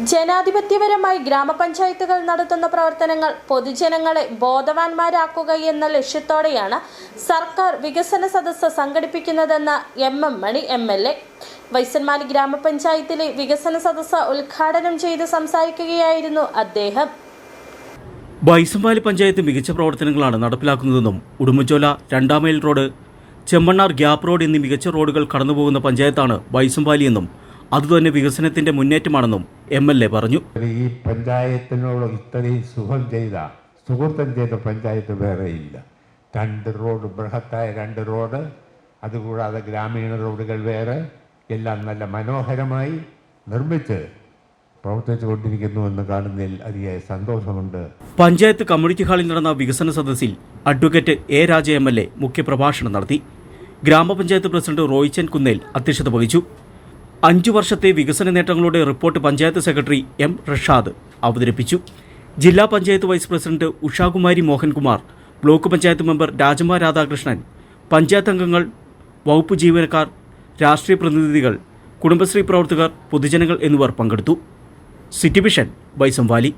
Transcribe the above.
ജനാധിപത്യപരമായി ഗ്രാമപഞ്ചായത്തുകൾ നടത്തുന്ന പ്രവർത്തനങ്ങൾ പൊതുജനങ്ങളെ ബോധവാന്മാരാക്കുക എന്ന ലക്ഷ്യത്തോടെയാണ് സർക്കാർ വികസന സദസ്സ് സംഘടിപ്പിക്കുന്നതെന്ന് എം മണി MLA. വൈസന്മാലി ഗ്രാമപഞ്ചായത്തിലെ വികസന സദസ്സ് ഉദ്ഘാടനം ചെയ്ത് സംസാരിക്കുകയായിരുന്നു അദ്ദേഹം. വൈസന്മാലി പഞ്ചായത്ത് മികച്ച പ്രവർത്തനങ്ങളാണ് നടപ്പിലാക്കുന്നതെന്നും ഉടുമ്പൻചോല 2-ാം mile road, Chemmannar gap road എന്നീ മികച്ച റോഡുകൾ കടന്നുപോകുന്ന പഞ്ചായത്താണ് വൈസന്മാലി എന്നും അതുതന്നെ വികസനത്തിന്റെ മുന്നേറ്റമാണെന്നും MLA പറഞ്ഞു. ഈ പഞ്ചായത്തിനോട് ഇത്രയും സുഹൃത്തം ചെയ്ത പഞ്ചായത്ത് വേറെയില്ല. 2 റോഡ്, ബൃഹത്തായ 2 റോഡ്, അതുകൂടാതെ ഗ്രാമീണ റോഡുകൾ വേറെ, എല്ലാം നല്ല മനോഹരമായി നിർമ്മിച്ച് പ്രവർത്തിച്ചുകൊണ്ടിരിക്കുന്നുവെന്ന് കാണുന്നതിൽ അതിയായ സന്തോഷമുണ്ട്. പഞ്ചായത്ത് കമ്മ്യൂണിറ്റി ഹാളിൽ നടന്ന വികസന സദസ്സിൽ അഡ്വക്കേറ്റ് A. രാജ MLA മുഖ്യപ്രഭാഷണം നടത്തി. ഗ്രാമപഞ്ചായത്ത് പ്രസിഡന്റ് റോയിച്ചൻ കുന്നേൽ അധ്യക്ഷത വഹിച്ചു. 5 വർഷത്തെ വികസന നേട്ടങ്ങളുടെ report panchayat secretary M. Rashad അവതരിപ്പിച്ചു. ജില്ലാ panchayat vice president Ushakumari Mohankumar, block panchayat member Rajamma Radhakrishnan, panchayat അംഗങ്ങൾ, വകുപ്പ് ജീവനക്കാർ, രാഷ്ട്രീയ പ്രതിനിധികൾ, കുടുംബശ്രീ പ്രവർത്തകർ, പൊതുജനങ്ങൾ എന്നിവർ പങ്കെടുത്തു. City vision, വൈസന്മാലി.